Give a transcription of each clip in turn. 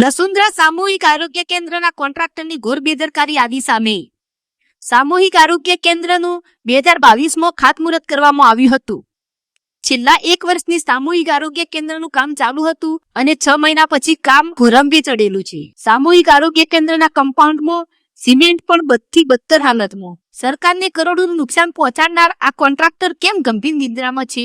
લસુંદ્રા સામૂહિક આરોગ્ય કેન્દ્રના કોન્ટ્રાક્ટરની ઘોર બેદરકારી આવી સામે. સામૂહિક આરોગ્ય કેન્દ્રનું 2022માં ખાતમુહૂર્ત કરવામાં આવ્યું હતું. છેલ્લા 1 વર્ષની સામૂહિક આરોગ્ય કેન્દ્રનું કામ ચાલુ હતું અને 6 મહિના પછી કામ ભૂરંભે ચડેલું છે. સામૂહિક આરોગ્ય કેન્દ્રના કમ્પાઉન્ડમાં સિમેન્ટ પણ બદથી બદતર હાલતમાં. સરકારને કરોડોનું નુકસાન પહોંચાડનાર આ કોન્ટ્રાક્ટર કેમ ગંભીર નિદ્રામાં છે?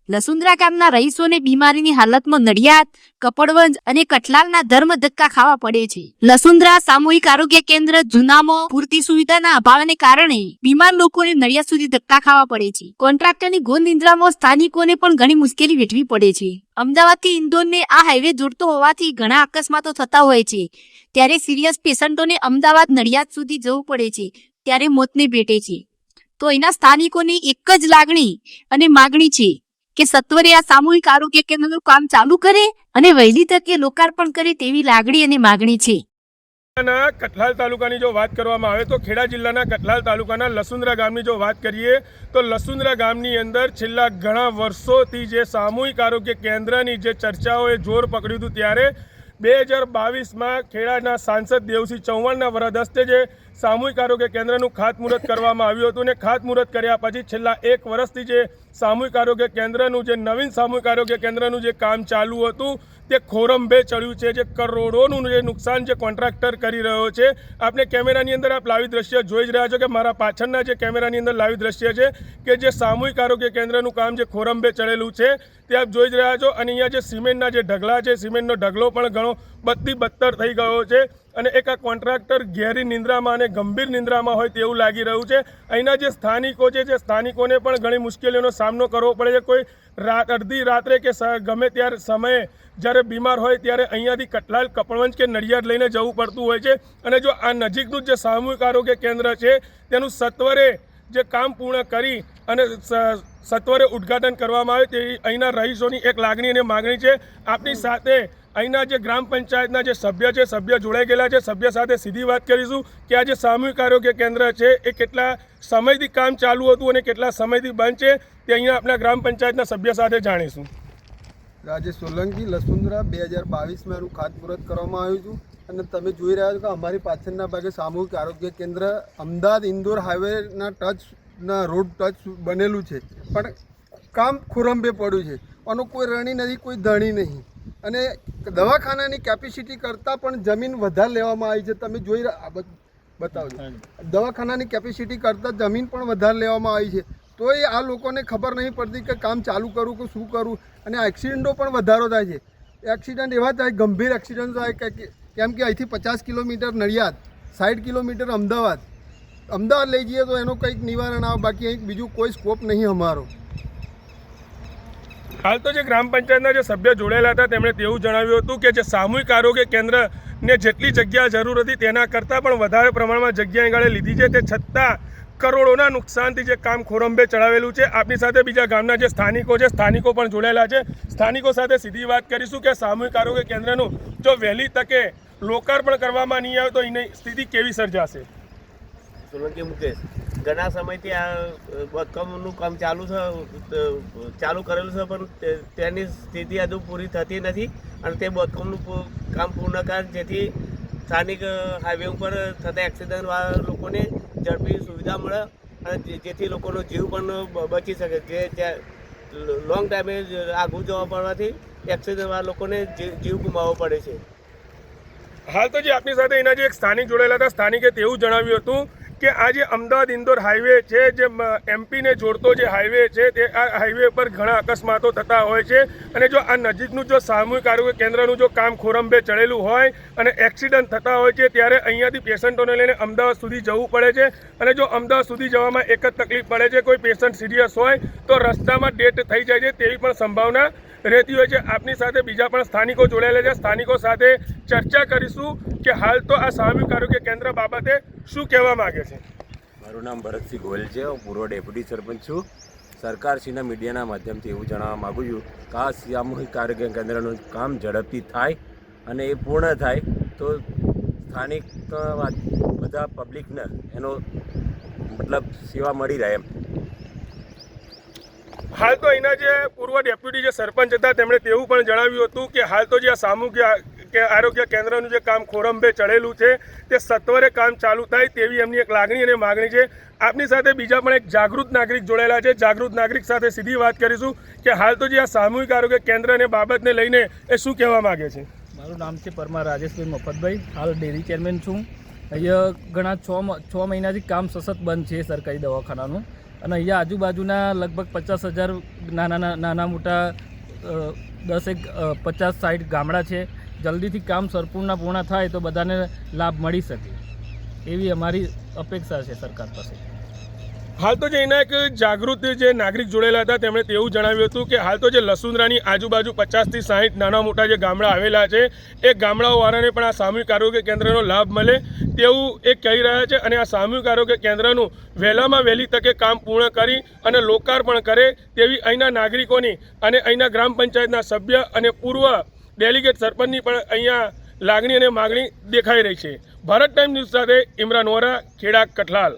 લસુંદ્રા ગામના રહીશોને બીમારીની હાલતમાં નડિયાદ, કપડવંજ અને કઠલાલના ધર્મ ધક્કા ખાવા પડે છે. લસુંદ્રા સામૂહિક આરોગ્ય કેન્દ્ર જૂનામાં પૂરતી સુવિધાના અભાવને કારણે બીમાર લોકોને નડિયાદ સુધી ધક્કા ખાવા પડે છે. કોન્ટ્રાક્ટરની ઘોર નિદ્રામાં સ્થાનિકોને પણ ઘણી મુશ્કેલી વેઠવી પડે છે. અમદાવાદથી ઇન્દોરને આ હાઈવે જોડતો હોવાથી ઘણા અકસ્માતો થતા હોય છે. ત્યારે સિરિયસ પેશન્ટોને અમદાવાદ નડિયાદ સુધી જવું પડે છે, ત્યારે મોતને ભેટે છે. તો અહીંના સ્થાનિકોની એક જ લાગણી અને માગણી છે કે સત્વરે આ સામૂહિક આરોગ્ય કેન્દ્રનું કામ ચાલુ કરે અને વહેલી તકે લોકાર્પણ કરે તેવી લાગણી અને માગણી છે. કઠલાલ તાલુકાની જો વાત કરવામાં આવે તો ખેડા જિલ્લાના કઠલાલ તાલુકાના લસુંદ્રા ગામની જો વાત કરીએ તો લસુંદ્રા ગામની અંદર છેલ્લા ઘણા વર્ષોથી જે સામૂહિક આરોગ્ય કેન્દ્રની જે ચર્ચાઓએ જોર પકડ્યું હતું, ત્યારે 2022માં ખેડાના સાંસદ દેવસિંહ ચૌહાણના વરદ હસ્તે જે સામૂહિક આરોગ્ય કેન્દ્રનું ખાતમુહૂર્ત કરવામાં આવ્યું હતું અને ખાતમુહૂર્ત કર્યા પછી છેલ્લા 1 વર્ષથી જે સામૂહિક આરોગ્ય કેન્દ્રનું જે નવીન સામૂહિક આરોગ્ય કેન્દ્રનું જે કામ ચાલુ હતું તે ખોરંભે ચડ્યું છે. જે કરોડોનું જે નુકસાન જે કોન્ટ્રાક્ટર કરી રહ્યો છે. આપણે કેમેરાની અંદર આપ લાઈવ દ્રશ્ય જોઈ જ રહ્યા છો કે મારા પાછળના જે કેમેરાની અંદર લાઈવ દ્રશ્ય છે કે જે સામૂહિક આરોગ્ય કેન્દ્રનું કામ જે ખોરંભે ચડેલું છે તે આપ જોઈ જ રહ્યા છો. અને અહીંયા જે સિમેન્ટના જે ઢગલા છે, સિમેન્ટનો ઢગલો પણ ઘણો બદથી બદતર થઈ ગયો છે અને એક આ કોન્ટ્રાક્ટર ઘેરી નિંદ્રામાં અને ગંભીર નિંદ્રામાં હોય તેવું લાગી રહ્યું છે. અહીંના જે સ્થાનિકો છે, જે સ્થાનિકોને પણ ઘણી મુશ્કેલીઓનો સામનો કરવો પડે છે. કોઈ અડધી રાત્રે કે ગમે ત્યારે સમયે જ્યારે બીમાર હોય ત્યારે અહીંયાથી કઠલાલ, કપડવંજ કે નડિયાદ લઈને જવું પડતું હોય છે. અને જો આ નજીકનું જે સામૂહિક આરોગ્ય કેન્દ્ર છે તેનું સત્વરે જે કામ પૂર્ણ કરી અને સત્વરે ઉદ્ઘાટન કરવામાં આવે તેવી અહીંના રહીશોની એક લાગણી અને માગણી છે. આપની સાથે અહીંના જે ગ્રામ પંચાયતના જે સભ્ય છે, સભ્ય જોડાઈ ગયેલા છે. સભ્ય સાથે સીધી વાત કરીશું કે આ જે સામૂહિક આરોગ્ય કેન્દ્ર છે એ કેટલા સમયથી કામ ચાલુ હતું અને કેટલા સમયથી બંધ છે તે અહીંયા આપણા ગ્રામ પંચાયતના સભ્ય સાથે જાણીશું. રાજેશ સોલંકી, લસુંદ્રા 2022માં એનું ખાતમુહૂર્ત કરવામાં આવ્યું હતું અને તમે જોઈ રહ્યા છો કે અમારી પાછળના ભાગે સામૂહિક આરોગ્ય કેન્દ્ર અમદાવાદ ઇન્દોર હાઈવેના ટચના રોડ ટચ બનેલું છે, પણ કામ ખોરંભે પડ્યું છે. આનું કોઈ રણી નથી, કોઈ ધણી નહીં. અને દવાખાનાની કેપેસિટી કરતાં પણ જમીન વધારે લેવામાં આવી છે. તમે જોઈ બતાવજો, દવાખાનાની કેપેસિટી કરતાં જમીન પણ વધારે લેવામાં આવી છે. તો એ આ લોકોને ખબર નહીં પડતી કે કામ ચાલુ કરું કે શું કરું. અને એક્સિડન્ટો પણ વધારો થાય છે. એક્સિડન્ટ એવા થાય, ગંભીર એક્સિડન્ટ થાય કેમ કે અહીંથી 50 કિલોમીટર નડિયાદ, 60 કિલોમીટર અમદાવાદ લઈ જઈએ તો એનું કંઈક નિવારણ આવે, બાકી અહીં બીજું કોઈ સ્કોપ નહીં અમારો. હાલ તો જે ગ્રામ પંચાયતના જે સભ્ય જોડાયેલા હતા તેમણે તેવું જણાવ્યું હતું કે જે સામૂહિક આરોગ્ય કેન્દ્રને જેટલી જગ્યા જરૂર હતી તેના કરતાં પણ વધારે પ્રમાણમાં જગ્યા આગળ લીધી છે. તે છતાં કરોડોના નુકસાનથી જે કામ ખોરંભે ચડાવેલું છે. આપની સાથે બીજા ગામના જે સ્થાનિકો છે, સ્થાનિકો પણ જોડાયેલા છે. સ્થાનિકો સાથે સીધી વાત કરીશું કે સામૂહિક આરોગ્ય કેન્દ્રનું જો વહેલી તકે લોકાર્પણ કરવામાં નહીં આવે તો એની સ્થિતિ કેવી સર્જાશે? સોલંકી મુકેશ, ઘણા સમયથી આ બાંધકામનું કામ ચાલુ કરેલું છે, પણ તેની સ્થિતિ હજુ પૂરી થતી નથી અને તે બાંધકામનું કામ પૂર્ણ કરે જેથી સ્થાનિક હાઈવે ઉપર થતા એક્સિડન્ટવાળા લોકોને ઝડપી સુવિધા મળે અને જેથી લોકોનો જીવ પણ બચી શકે. જે ત્યાં લોંગ ટાઈમે આગળ જવા પડવાથી એક્સિડન્ટવાળા લોકોને જીવ ગુમાવવો પડે છે. હાલ તો જે આપની સાથે એના જે એક સ્થાનિક જોડાયેલા હતા, સ્થાનિકે તેવું જણાવ્યું હતું કે આ જે અમદાવાદ ઇન્દોર હાઈવે છે, જે એમપીને જોડતો જે હાઈવે છે, તે આ હાઈવે પર ઘણા અકસ્માતો થતા હોય છે. અને જો આ નજીકનું જો સામૂહિક આરોગ્ય કેન્દ્રનું જો કામ ખોરંભે ચડેલું હોય અને એક્સિડન્ટ થતા હોય છે ત્યારે અહીંયાથી પેશન્ટોને લઈને અમદાવાદ સુધી જવું પડે છે. અને જો અમદાવાદ સુધી જવામાં એક જ તકલીફ પડે છે, કોઈ પેશન્ટ સિરિયસ હોય તો રસ્તામાં ડેથ થઈ જાય છે તેવી પણ સંભાવના રહેતી હોય છે. આપની સાથે બીજા પણ સ્થાનિકો જોડાયેલા છે. સ્થાનિકો સાથે ચર્ચા કરીશું કે હાલ તો આ સામૂહિક આરોગ્ય કેન્દ્ર બાબતે શું કહેવા માંગે છે. મારું નામ ભરતસિંહ ગોયલ છે. હું પૂર્વ ડેપ્યુટી સરપંચ છું. સરકારશ્રીના મીડિયાના માધ્યમથી એવું જણાવવા માગું છું કે આ સામૂહિક આરોગ્ય કેન્દ્રનું કામ ઝડપથી થાય અને એ પૂર્ણ થાય તો સ્થાનિક બધા પબ્લિકને એનો મતલબ સેવા મળી રહે એમ. હાલ તો અહીંના જે પૂર્વ ડેપ્યુટી જે સરપંચ હતા તેમણે તેવું પણ જણાવ્યું હતું કે હાલ તો જે આ સામૂહિક આરોગ્ય કેન્દ્રનું જે કામ ખોરંભે ચડેલું છે તે સત્વરે કામ ચાલુ થાય તેવી એમની એક લાગણી અને માગણી છે. આપની સાથે બીજા પણ એક જાગૃત નાગરિક જોડાયેલા છે. જાગૃત નાગરિક સાથે સીધી વાત કરીશું કે હાલ તો જે આ સામૂહિક આરોગ્ય કેન્દ્રને બાબતને લઈને એ શું કહેવા માગે છે. મારું નામ છે પરમાર રાજેશભાઈ મફતભાઈ. હાલ ડેરી ચેરમેન છું. અહીંયા ઘણા છ મહિનાથી કામ સતત બંધ છે સરકારી દવાખાનાનું, અને અહીંયા આજુબાજુના લગભગ 50,000 નાના મોટા 50-60 ગામડા છે. જલ્દીથી કામ પૂર્ણ થાય તો બધાને લાભ મળી શકે એવી અમારી અપેક્ષા છે સરકાર પાસે. હાલ તો જે એના એક જાગૃત જે નાગરિક જોડેલા હતા તેમણે તેવું જણાવ્યું હતું કે હાલ તો જે લસુંદરાની આજુબાજુ 50 થી 60 નાના મોટા જે ગામડા આવેલા છે એ ગામડાઓવાળાને પણ આ સામૂહિક આરોગ્ય કેન્દ્રનો લાભ મળે તેવું એ કહી રહ્યા છે. અને આ સામૂહિક આરોગ્ય કેન્દ્રનું વહેલામાં વહેલી તકે કામ પૂર્ણ કરી અને લોકાર્પણ કરે તેવી અહીંના નાગરિકોની અને અહીંના ગ્રામ પંચાયતના સભ્ય અને પૂર્વ ડેલિગેટ સરપંચની પણ અહીંયા લાગણી અને માગણી દેખાઈ રહી છે. ભારત ટાઈમ ન્યૂઝ સાથે ઇમરાન વોરા, ખેડા, કઠલાલ.